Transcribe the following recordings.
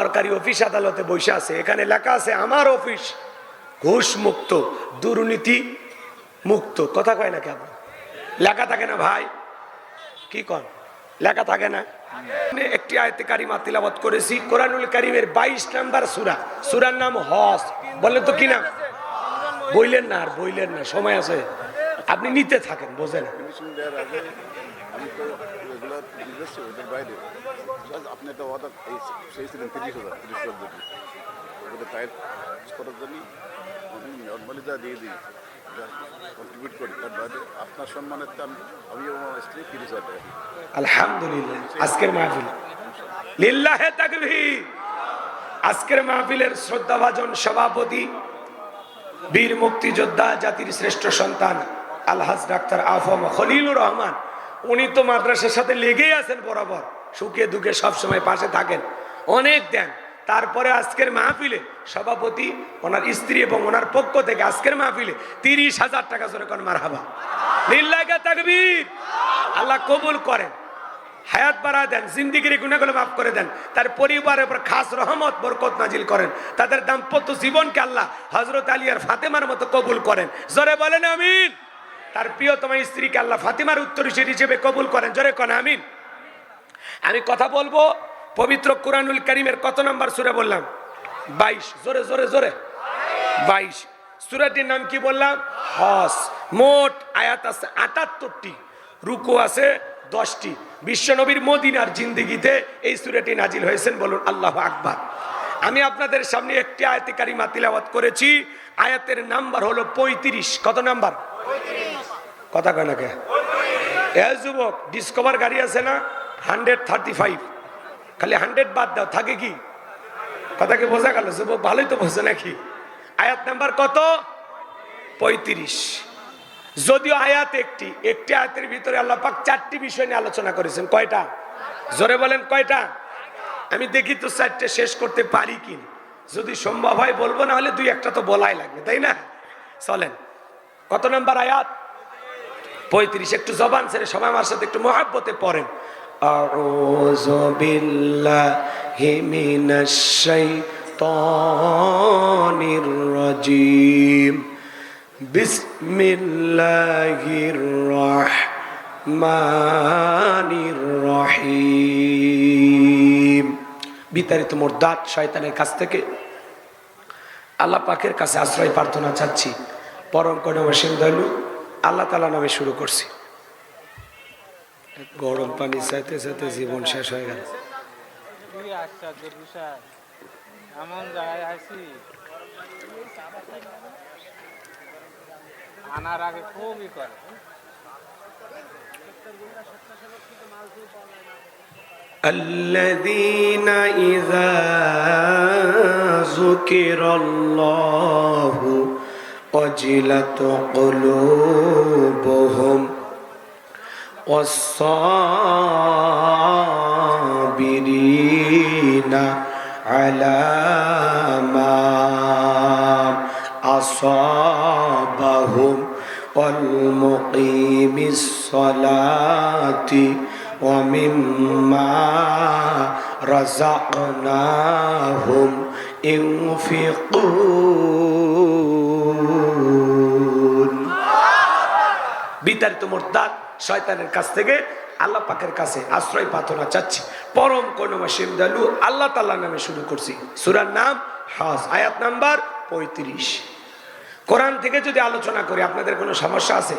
সরকারি অফিস আদালতে বসে আছে, এখানে লেখা আছে আমার অফিস ঘুষ মুক্ত, দুর্নীতি মুক্ত। কথা কয় না কেন? লেখা থাকে না ভাই? কি কন, লেখা থাকে না? একটি আয়াতে কারিমা তিলাওয়াত করেছি, কোরআনুল কারীমের 22 নাম্বার সূরা, সূরার নাম হজ। বলেন তো কি নাম? বইলেন না, আর বইলেন না, সময় আছে, আপনি নিতে থাকেন, বোঝেন। আমি তো রেগুলার বিদেশে ওদের বাইরে আপনি একটা অর্ডার চেয়েছিলেন 30,000 ওদের টাইট করার জন্য আমি নর্মালি যা দিয়ে দিই, যা কন্ট্রিবিউট করি, তার বাইরে আপনার সম্মানার্থে আমি আমার স্ত্রী 30,000 টাকা দিই। আলহামদুলিল্লাহ। আজকের মাহফিল লিল্লাহে তাকবীর। আজকের মাহফিলের শ্রদ্ধাভাজন সভাপতি বীর মুক্তিযোদ্ধা, জাতির শ্রেষ্ঠ সন্তান আলহাজ ডাক্তার আফম খলিলুর রহমান, উনি তো মাদ্রাসার সাথে লেগেই আছেন, বরাবর সুখে দুঃখে সবসময় পাশে থাকেন, অনেক দেন। তারপরে আজকের মাহফিলে সভাপতি, ওনার স্ত্রী এবং ওনার পক্ষ থেকে আজকের মাহফিলে 30,000 টাকা জোরে করেন মারহাবা, লিল্লাহে তাকবীর। আল্লাহ কবুল করেন, হায়াত বাড়া দেন, জিন্দিগির গুনাহগুলো মাফ করে দেন, তার পরিবারের উপর খাস রহমত বরকত নাজিল করেন, তাদের দাম্পত্য জীবনকে আল্লাহ হযরত আলী আর ফাতেমার মতো কবুল করেন, জোরে বলেন আমিন। তার প্রিয়তমা স্ত্রীকে আল্লাহ ফাতেমার উত্তরসূরি হিসেবে কবুল করেন, জোরে কোন আমিন। আমি কথা বলবো পবিত্র কুরআনুল কারীমের কত নাম্বার সূরা বললাম? 22। জোরে জোরে জোরে 22। সূরাটির নাম কি বললাম? হজ। মোট আয়াত আছে 78টি, রুকু আছে 10টি। বিশ্বনবীর মদিনার জিন্দেগিতে এই সূরাটি নাজিল হয়েছেন, বলুন আল্লাহু আকবার। আমি আপনাদের সামনে একটি আয়াতে কারিমা তিলাওয়াত করেছি, আয়াতের নাম্বার হলো 35। কত নাম্বার? 35। কথা কয় না কে? এ যুবক, ডিসকভার গাড়ি আছে না 135, খালি 100 বাদ দাও, থাকে কি? কথা কি বোঝা গেল যুবক? ভালোই তো বোঝে নাকি? আয়াত নাম্বার কত? 35। যদিও আয়াত একটি আয়াতের ভিতরে আল্লাহ পাক 4টি বিষয় নিয়ে আলোচনা করেছেন। কয়টা? জোরে বলেন কয়টা? আমি দেখি তো 4টে শেষ করতে পারি কি, যদি সম্ভব হয় বলবো, না হলে 2-1টা তো বলাই লাগবে, তাই না? চলেন, কত নাম্বার আয়াত? 35। একটু জবান ছেড়ে সবাই আমার সাথে একটু মহাব্বতে পড়েন। আউযু বিল্লাহি মিনাশ শাইতানির রাজীম। বিসমিল্লাহির রহমানির রহিম। বিতাড়িত মুরদাদ শয়তানের কাছ থেকে আল্লাহ পাকের কাছে আশ্রয় প্রার্থনা চাচ্ছি। পরম করুণাময় দয়ালু আল্লাহ তাআলা নামে শুরু করছি। গরম পানি চাইতে চাইতে জীবন শেষ হয়ে গেল। এমন জায়গায় আছি, আনার আগে খুবই করে। الذين إذا ذكر الله وجلت قلوبهم والصابرين على ما أصابهم والمقيم الصلاة ومما رزقناهم ينفقون। বিতাড়িত মুরতাদ শয়তানের কাছ থেকে আল্লাহ পাকের কাছে আশ্রয় প্রার্থনা চাচ্ছি। পরম করুণাময় দয়ালু আল্লাহ তাআলার নামে শুরু করছি। সূরার নাম হজ, আয়াত নাম্বার 35। কোরআন থেকে যদি আলোচনা করি আপনাদের কোনো সমস্যা আছে?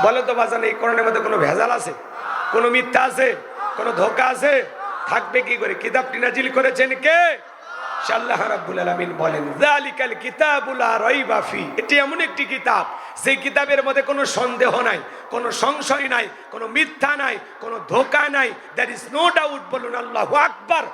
বলে তো বাজান, এই কোরআনের মধ্যে কোনো ভেজাল আছে? কোনো মিথ্যা আছে? কোনো ধোঁকা আছে? থাকবে কি করে? কিতাবটি নাজিল করেছেন কে? আল্লাহ রাব্বুল আলামিন বলেন, যালিকাল কিতাবু লা রাইবা ফি। এটি এমন একটি কিতাব, সেই কিতাবের মধ্যে কোনো সন্দেহ নাই, কোনো সংশয় নাই, কোনো মিথ্যা নাই, কোনো ধোঁকা নাই। There is no doubt. বলুন আল্লাহু আকবার।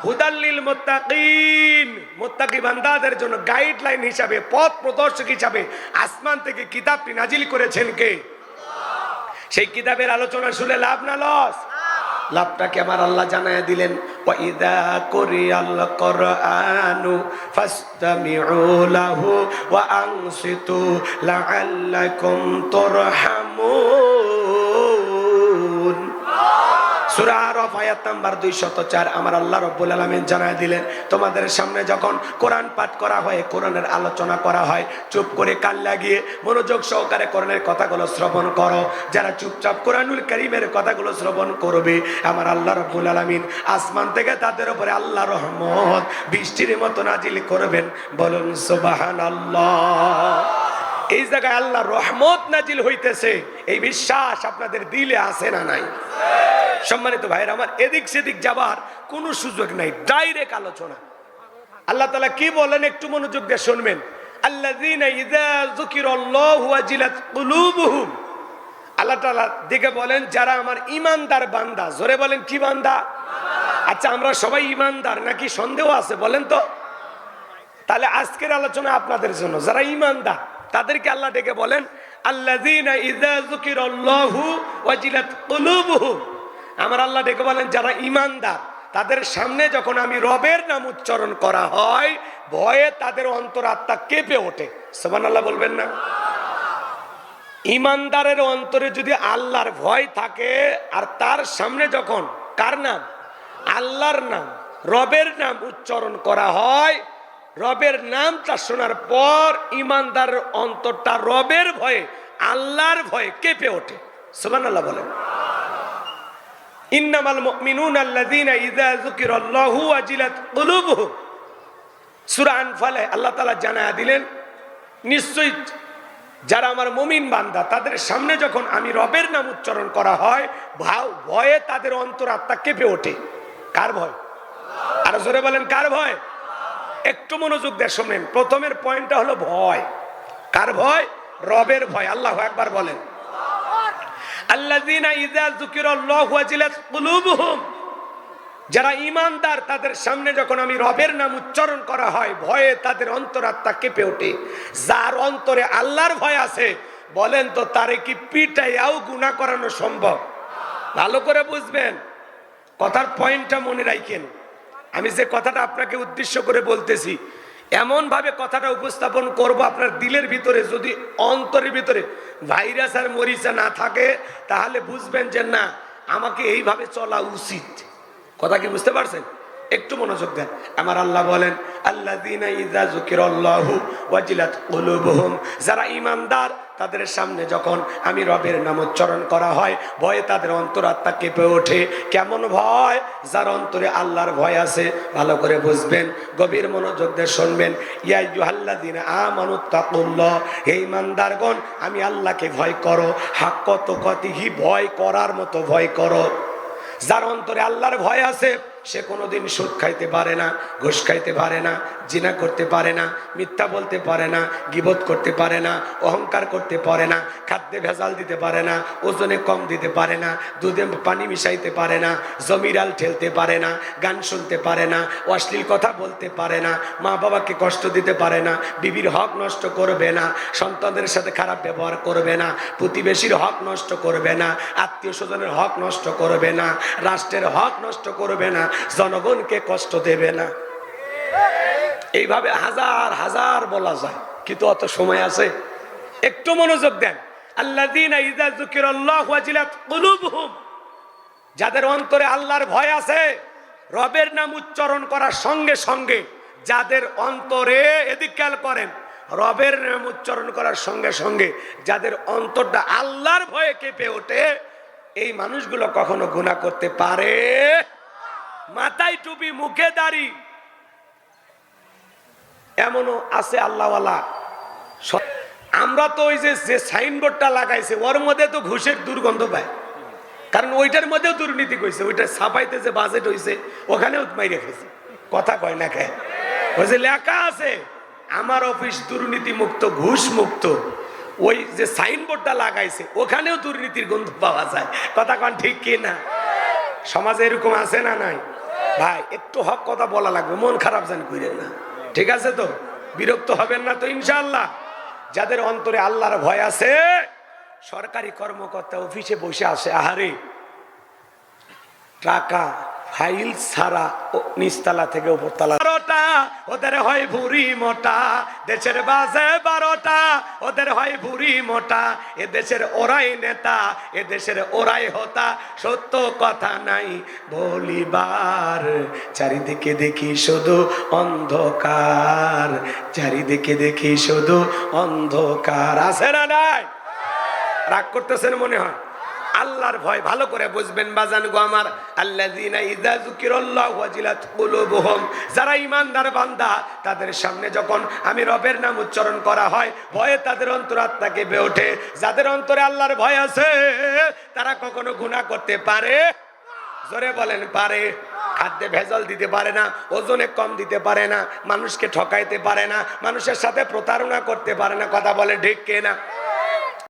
হুদাল লিল মুত্তাকিন, মুত্তাকি বান্দাদের জন্য গাইডলাইন হিসাবে, পথ প্রদর্শক হিসাবে আসমান থেকে কিতাবটি নাজিল করেছেন কে? সেই কিতাবের আলোচনা শুনে লাভ না লস? লাভটাকে আমার আল্লাহ জানায় দিলেন, ওয়া ইযা কুরিয়াল কুরআনু ফাসতামিউ লাহু ওয়া আনসিতু লাআল্লাকুম তুরহামুন। সূরা আরাফ আয়াত নাম্বার 204 আমার আল্লাহ রাব্বুল আলামিন জানায় দিলেন, তোমাদের সামনে যখন কোরআন পাঠ করা হয়, কোরআনের আলোচনা করা হয়, চুপ করে কান লাগিয়ে মনোযোগ সহকারে কোরআনের কথাগুলো শ্রবণ করো। যারা চুপচাপ কোরআনুল কারীমের কথাগুলো শ্রবণ করবে, আমার আল্লাহ রাব্বুল আলামিন আসমান থেকে তাদের উপরে আল্লাহ রহমত বৃষ্টির মতো নাজিল করবেন। বলুন সুবহানাল্লাহ। এই জায়গায় আল্লাহ রহমত নাজিল হইতেছে, এই বিশ্বাস আপনাদের দিলে আছে না নাই? সম্মানিত ভাইরা আমার, এদিক সেদিক যাবার কোনো সুযোগ নাই, ডাইরেক্ট আলোচনা। আল্লাহ তাআলা কি বলেন একটু মনোযোগ দিয়ে শুনবেন। আল্লাযীনা ইযা যুকিরাল্লাহু ওয়াজিলাত কুলুবুহুম, আল্লাহ তাআলা দিকে বলেন যারা আমার ঈমানদার বান্দা। জোরে বলেন কি বান্দা? আচ্ছা, আমরা সবাই ঈমানদার নাকি সন্দেহ আছে বলেন তো? তাহলে আজকের আলোচনা আপনাদের জন্য, যারা ঈমানদার তাদেরকে আল্লাহ ডেকে বলেন আল্লাযীনা ইযা যুকিরাল্লাহু ওয়াজিলাত কুলুবুহুম। আমার আল্লাহ ডেকে বলেন যারা ঈমানদার তাদের সামনে যখন আমি রবের নাম উচ্চারণ করা হয়, ভয়ে তাদের অন্তরাত্মা কেঁপে ওঠে। সুবহানাল্লাহ বলবেন না? ঈমানদারের অন্তরে যদি আল্লাহর ভয় থাকে আর তার সামনে যখন কার নাম? আল্লাহর নাম, রবের নাম উচ্চারণ করা হয়, রবের নামটা শোনার পর ঈমানদারের অন্তরটা রবের ভয়ে, আল্লাহর ভয়ে কেঁপে ওঠে। সুবহানাল্লাহ বলেন। ইন্নামাল মুমিনুনা আল্লাযীনা ইযা যুকিরাল্লাহু ওয়াজিলাত কুলুবুহুম। সূরা আনফালে আল্লাহ তাআলা জানায়া দিলেন, নিশ্চয়ই যারা আমার মুমিন বান্দা তাদের সামনে যখন আমি রবের নাম উচ্চারণ করা হয়, ভয়ে তাদের অন্তরাত্মা কেঁপে ওঠে। কার ভয়? আর জোরে বলেন কার ভয়? একটু মনোযোগ দিয়ে শুনেন। প্রথমের পয়েন্টটা হলো ভয়। কার ভয়? রবের ভয়। আল্লাহু আকবার বলেন। আল্লাযীনা ইযা যুকিরাল্লাহু ওয়াজিলাত কুলুবুহুম, যারা ঈমানদার তাদের সামনে যখন আমি রবের নাম উচ্চারণ করা হয়, ভয়ে তাদের অন্তরাত্মা কেঁপে ওঠে। যার অন্তরে আল্লাহর ভয় আছে, বলেন তো তারে কি পিটাইয়াও গুনাহ করানো সম্ভব? ভালো করে বুঝবেন, কথার পয়েন্টটা মনে রাখেন। আমি যে কথাটা আপনাকে উদ্দেশ্য করে বলতেছি, এমন ভাবে কথাটা উপস্থাপন করব আপনার দিলের ভিতরে যদি অন্তরের ভিতরে ভাইরাস আর মরিচা না থাকে, তাহলে বুঝবেন যে না, আমাকে এইভাবে চলা উচিত। কথা কি বুঝতে পারছেন? একটু মনোযোগ দেন। আমার আল্লাহ বলেন আল্লাযীনা ইযা যুকিরাল্লাহু ওয়াজিলাত কুলুবুহুম, যারা ঈমানদার তাদের সামনে যখন আমি রবের নাম উচ্চারণ করা হয়, ভয়ে তাদের অন্তরাত্মা কেঁপে ওঠে। কেমন ভয়? যার অন্তরে আল্লাহর ভয় আছে। ভালো করে বুঝবেন, গভীর মনোযোগ দিয়ে শুনবেন। ইয়া আইয়ুহাল্লাযীনা আমানুত্তাকুল্লাহ, হে ঈমানদারগণ আমি আল্লাহকে ভয় করো। হাক্কা তুকাতিহি, ভয় করার মতো ভয় করো। যার অন্তরে আল্লাহর ভয় আছে সে কোনোদিন সুদ খাইতে পারে না, ঘুষ খাইতে পারে না, জিনা করতে পারে না, মিথ্যা বলতে পারে না, গীবত করতে পারে না, অহংকার করতে পারে না, খাদ্যে ভেজাল দিতে পারে না, ওজনে কম দিতে পারে না, দুধে পানি মিশাইতে পারে না, জমিরাল ঠেলতে পারে না, গান শুনতে পারে না, অশ্লীল কথা বলতে পারে না, মা বাবাকে কষ্ট দিতে পারে না, বিবির হক নষ্ট করবে না, সন্তানদের সাথে খারাপ ব্যবহার করবে না, প্রতিবেশীর হক নষ্ট করবে না, আত্মীয় স্বজনের হক নষ্ট করবে না, রাষ্ট্রের হক নষ্ট করবে না, জনগণকে কষ্ট দেবে না। এইভাবে হাজার হাজার বলা যায়, কিন্তু অত সময় আছে? একটু মনোযোগ দেন। আল্লাযীনা ইযা যুকিরাল্লাহু ওয়াজিলাত কুলুবুহুম, যাদের অন্তরে আল্লাহর ভয় আছে, রবের নাম উচ্চারণ করার সঙ্গে সঙ্গে যাদের অন্তরে, এদিক খেয়াল করেন, রবের নাম উচ্চারণ করার সঙ্গে সঙ্গে যাদের অন্তরটা আল্লাহর ভয়ে কেঁপে ওঠে, এই মানুষগুলো কখনো গুনাহ করতে পারে? মাথায় টুপি, মুখে দাড়ি, এমনও আছে আল্লাহওয়ালা। আমরা তো ওই যে সাইনবোর্ডটা লাগাইছে ওর মধ্যে তো ঘুষের দুর্গন্ধ পায়, কারণ ওইটার মধ্যেও দুর্নীতি কইছে, ওইটা ছাপাইতে যে বাজেট হইছে ওখানেও মাইরে খেয়েছে। কথা কয় না কে? ওই যে লেখা আছে আমার অফিস দুর্নীতি মুক্ত, ঘুষ মুক্ত, ওই যে সাইনবোর্ডটা লাগাইছে ওখানেও দুর্নীতির গন্ধ পাওয়া যায়। কথা কন ঠিক কি না? সমাজে এরকম আছে না নাই? ভাই একটু হক কথা বলা লাগবে, মন খারাপ জানি কইরেন না, ঠিক আছে তো? বিরক্ত হবেন না তো ইনশাআল্লাহ? যাদের অন্তরে আল্লাহর ভয় আছে, সরকারি কর্মকর্তা অফিসে বসে আছে, আহারে টাকা ফাইল ছাড়া নিচতলা থেকে উপরতলা 12টা ওদের হয় ভুরি মোটা, দেশের বাজে 12টা ওদের হয় ভুরি মোটা, এ দেশের ওরাই নেতা, এ দেশের ওরাই হতা, সত্য কথা নাই বলিবার, চারিদিকে দেখি শুধু অন্ধকার, চারিদিকে দেখি শুধু অন্ধকার। আছে না নাই? রাগ করতেছেন মনে হয়? আল্লাহর ভয় ভালো করে বুঝবেন বাজান গো আমার। আল্লাযীনা ইযা যুকিরাল্লাহু ওয়াজিলাত কুলুবুহুম, যারা ঈমানদার বান্দা তাদের সামনে যখন আমি রবের নাম উচ্চারণ করা হয় ভয়ে তাদের অন্তরাত্মা কেঁপে ওঠে। যাদের অন্তরে আল্লাহর ভয় আছে তারা কখনো গুনাহ করতে পারে? জোরে বলেন পারে? খাদ্যে ভেজাল দিতে পারে না, ওজনে কম দিতে পারে না, মানুষকে ঠকাইতে পারে না, মানুষের সাথে প্রতারণা করতে পারে না। কথা বলে ঠিক কিনা?